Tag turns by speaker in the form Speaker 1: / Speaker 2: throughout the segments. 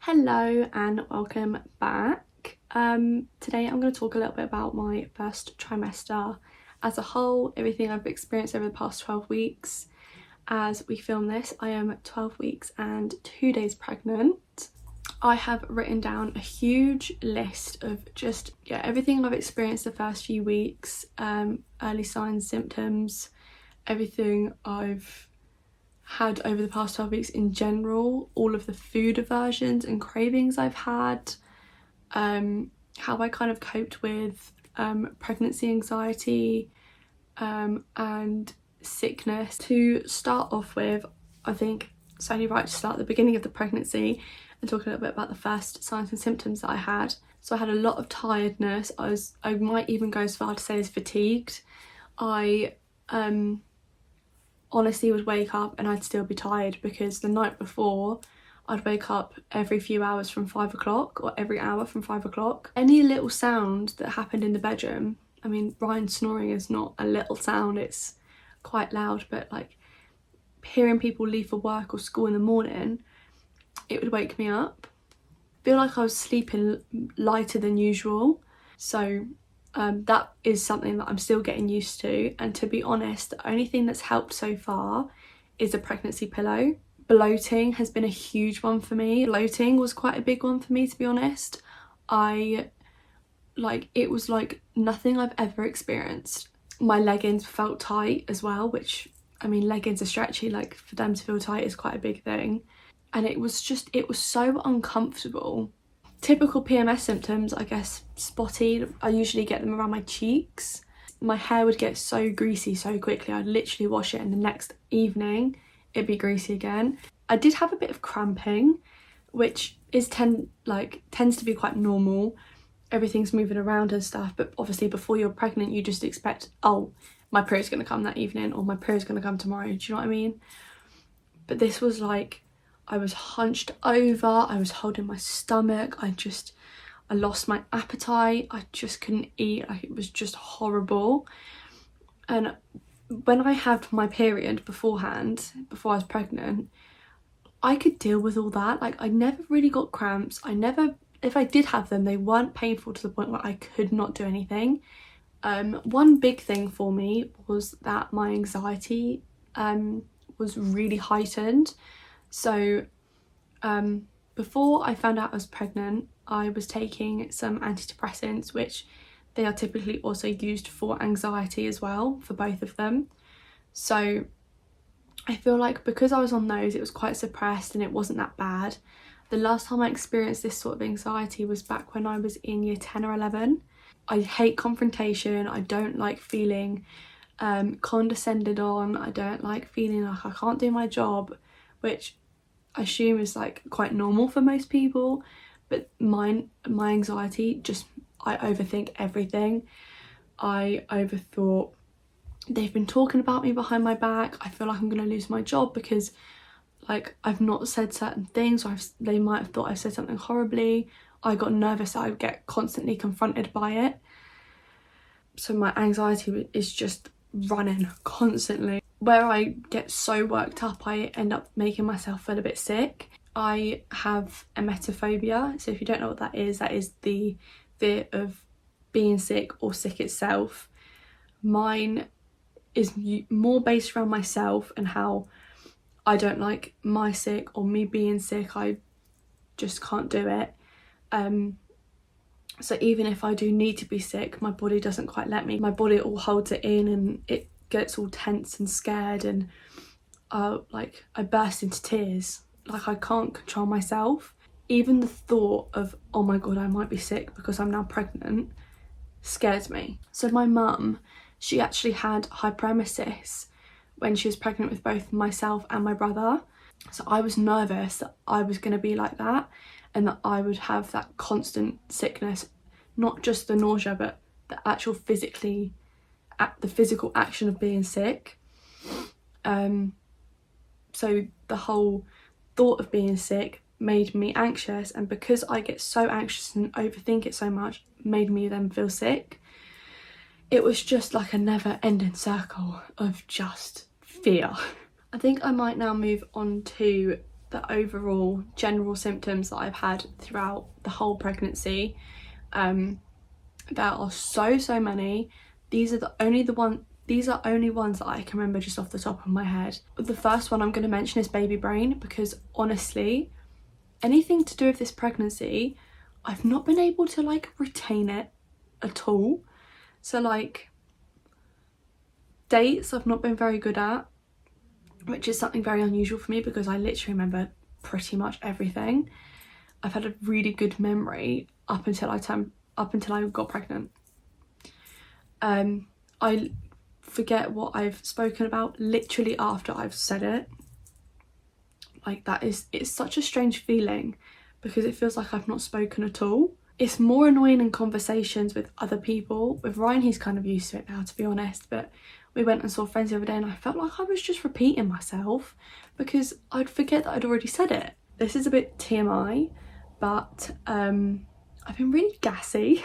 Speaker 1: Hello and welcome back. Today I'm going to talk a little bit about my first trimester as a whole, everything I've experienced over the past 12 weeks. As we film this, I am 12 weeks and 2 days pregnant. I have written down a huge list of just everything I've experienced the first few weeks, early signs, symptoms, everything I've had over the past 12 weeks in general, all of the food aversions and cravings I've had, how I kind of coped with pregnancy anxiety and sickness. To start off with, I think it's only right to start at the beginning of the pregnancy and talk a little bit about the first signs and symptoms that I had. So I had a lot of tiredness. I might even go as far to say as fatigued. I honestly would wake up and I'd still be tired because the night before I'd wake up every few hours from 5 o'clock or every hour from 5 o'clock. Any little sound that happened in the bedroom, I mean, Ryan snoring is not a little sound, it's quite loud, but like hearing people leave for work or school in the morning, it would wake me up. I feel like I was sleeping lighter than usual. So that is something that I'm still getting used to, and to be honest, the only thing that's helped so far is a pregnancy pillow. Bloating has been a huge one for me. Bloating was quite a big one for me, to be honest. It was like nothing I've ever experienced. My leggings felt tight as well, which, I mean, leggings are stretchy, like for them to feel tight is quite a big thing. And it was so uncomfortable. Typical PMS symptoms, I guess, spotty. I usually get them around my cheeks. My hair would get so greasy so quickly, I'd literally wash it and the next evening it'd be greasy again. I did have a bit of cramping, which tends to be quite normal. Everything's moving around and stuff, but obviously before you're pregnant you just expect, oh, my period's going to come that evening or my period's going to come tomorrow, do you know what I mean? But this was like, I was hunched over, I was holding my stomach, I lost my appetite, I just couldn't eat, like it was just horrible. And when I had my period beforehand, before I was pregnant, I could deal with all that. Like I never really got cramps, if I did have them, they weren't painful to the point where I could not do anything. One big thing for me was that my anxiety was really heightened. So before I found out I was pregnant, I was taking some antidepressants, which they are typically also used for anxiety as well, for both of them. So I feel like because I was on those, it was quite suppressed and it wasn't that bad. The last time I experienced this sort of anxiety was back when I was in year 10 or 11. I hate confrontation. I don't like feeling condescended on. I don't like feeling like I can't do my job, which I assume is like quite normal for most people. But my anxiety, I overthink everything. I overthought, they've been talking about me behind my back. I feel like I'm going to lose my job because like I've not said certain things, or they might have thought I said something horribly. I got nervous that I would get constantly confronted by it. So my anxiety is just running constantly. Where I get so worked up, I end up making myself feel a bit sick. I have emetophobia. So if you don't know what that is the fear of being sick or sick itself. Mine is more based around myself and how I don't like my sick or me being sick. I just can't do it. So even if I do need to be sick, my body doesn't quite let me. My body all holds it in and it gets all tense and scared, and I burst into tears. Like I can't control myself. Even the thought of, oh my god, I might be sick because I'm now pregnant, scares me. So my mum, she actually had hyperemesis when she was pregnant with both myself and my brother. So I was nervous that I was going to be like that and that I would have that constant sickness, not just the nausea, but the actual the physical action of being sick. So the whole thought of being sick made me anxious, and because I get so anxious and overthink it so much, made me then feel sick. It was just like a never-ending circle of just fear. I think I might now move on to the overall general symptoms that I've had throughout the whole pregnancy. There are so many. These are only ones that I can remember just off the top of my head. The first one I'm going to mention is baby brain, because honestly, anything to do with this pregnancy, I've not been able to like retain it at all. So like dates I've not been very good at, which is something very unusual for me because I literally remember pretty much everything. I've had a really good memory up until I got pregnant. I forget what I've spoken about literally after I've said it. Like it's such a strange feeling because it feels like I've not spoken at all. It's more annoying in conversations with other people. With Ryan, he's kind of used to it now, to be honest, but we went and saw friends the other day and I felt like I was just repeating myself because I'd forget that I'd already said it. This is a bit TMI, but I've been really gassy,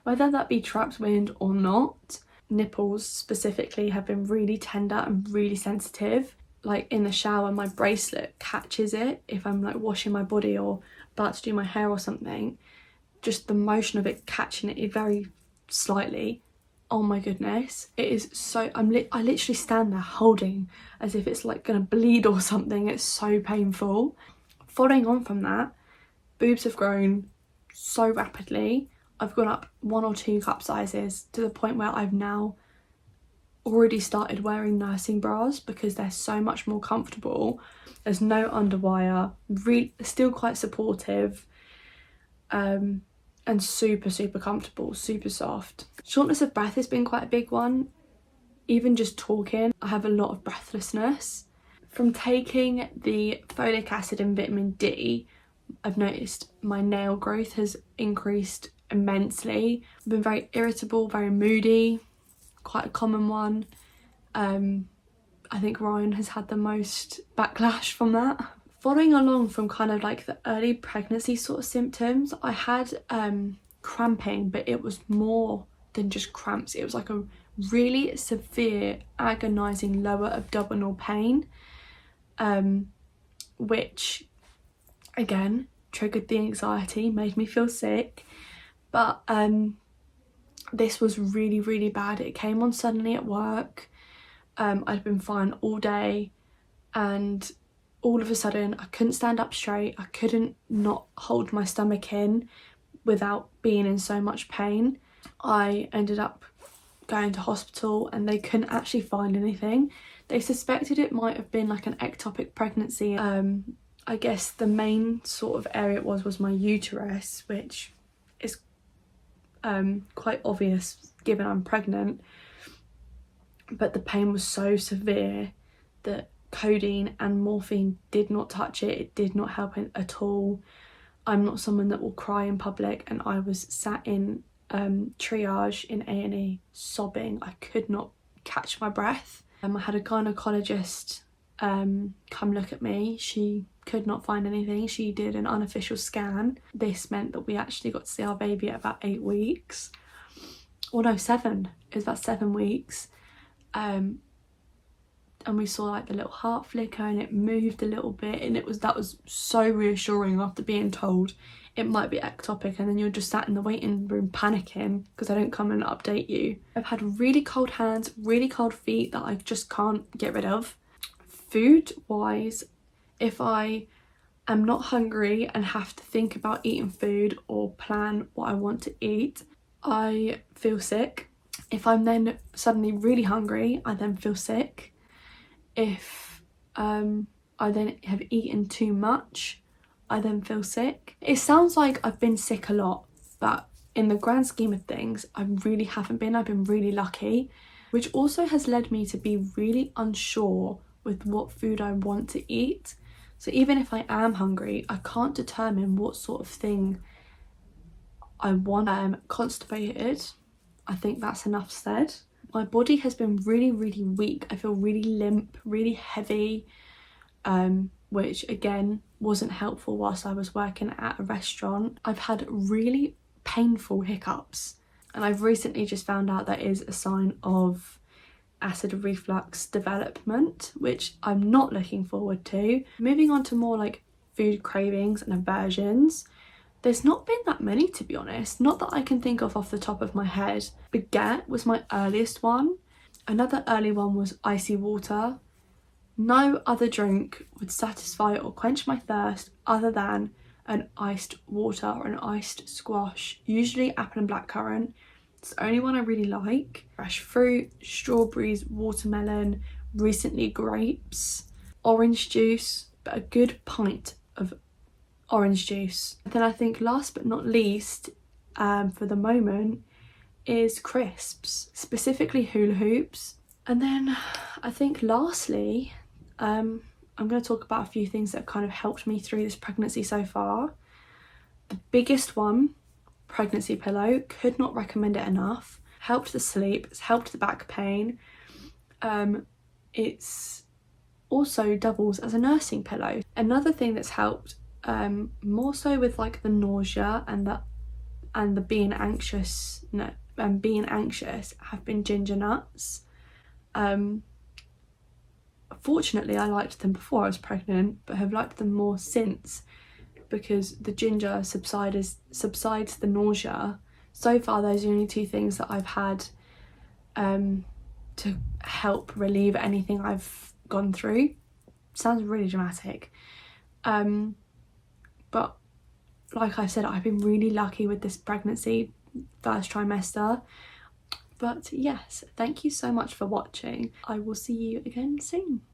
Speaker 1: whether that be trapped wind or not. Nipples specifically have been really tender and really sensitive. Like in the shower, my bracelet catches it if I'm like washing my body or about to do my hair or something. Just the motion of it catching it very slightly. Oh my goodness, it is so, I literally stand there holding as if it's like gonna bleed or something. It's so painful. Following on from that, boobs have grown so rapidly. I've gone up 1 or 2 cup sizes to the point where I've now already started wearing nursing bras because they're so much more comfortable. There's no underwire, still quite supportive, and super comfortable, super soft. Shortness of breath has been quite a big one. Even just talking, I have a lot of breathlessness. From taking the folic acid and vitamin D, I've noticed my nail growth has increased immensely. I've been very irritable, very moody, quite a common one. I think Ryan has had the most backlash from that. Following along from kind of like the early pregnancy sort of symptoms, I had cramping, but it was more than just cramps. It was like a really severe, agonising lower abdominal pain, which again triggered the anxiety, made me feel sick. But this was really bad. It came on suddenly at work. I'd been fine all day and all of a sudden I couldn't stand up straight. I couldn't not hold my stomach in without being in so much pain. I ended up going to hospital and they couldn't actually find anything. They suspected it might have been like an ectopic pregnancy. I guess the main sort of area it was my uterus, which is quite obvious given I'm pregnant. But the pain was so severe that codeine and morphine did not touch it. It did not help it at all. I'm not someone that will cry in public, and I was sat in triage in A&E sobbing. I could not catch my breath. I had a gynecologist come look at me. She could not find anything. She did an unofficial scan. This meant that we actually got to see our baby at about 8 weeks. Or no, 7. It was about 7 weeks. And we saw like the little heart flicker and it moved a little bit, and that was so reassuring after being told it might be ectopic, and then you're just sat in the waiting room panicking because they don't come and update you. I've had really cold hands, really cold feet that I just can't get rid of. Food wise, if I am not hungry and have to think about eating food or plan what I want to eat, I feel sick. If I'm then suddenly really hungry, I then feel sick. If I then have eaten too much, I then feel sick. It sounds like I've been sick a lot, but in the grand scheme of things, I really haven't been. I've been really lucky, which also has led me to be really unsure with what food I want to eat. So even if I am hungry, I can't determine what sort of thing I want. Constipated, I think that's enough said. My body has been really weak. I feel really limp, really heavy, which again wasn't helpful whilst I was working at a restaurant. I've had really painful hiccups, and I've recently just found out that is a sign of acid reflux development, which I'm not looking forward to. Moving on to more like food cravings and aversions. There's not been that many, to be honest, not that I can think of off the top of my head. Baguette was my earliest one. Another early one was icy water. No other drink would satisfy or quench my thirst other than an iced water or an iced squash, usually apple and blackcurrant. It's the only one I really like. Fresh fruit, strawberries, watermelon, recently grapes, orange juice, but a good pint of orange juice. And then I think last but not least, for the moment, is crisps, specifically hula hoops. And then I think lastly, I'm going to talk about a few things that have kind of helped me through this pregnancy so far. The biggest one, pregnancy pillow, could not recommend it enough. Helped the sleep, it's helped the back pain. It's also doubles as a nursing pillow. Another thing that's helped more so with like the nausea and the being anxious have been ginger nuts. Fortunately, I liked them before I was pregnant, but have liked them more since, because the ginger subsides the nausea. So far, those are the only two things that I've had to help relieve anything I've gone through. Sounds really dramatic. But like I said, I've been really lucky with this pregnancy, first trimester. But yes, thank you so much for watching. I will see you again soon.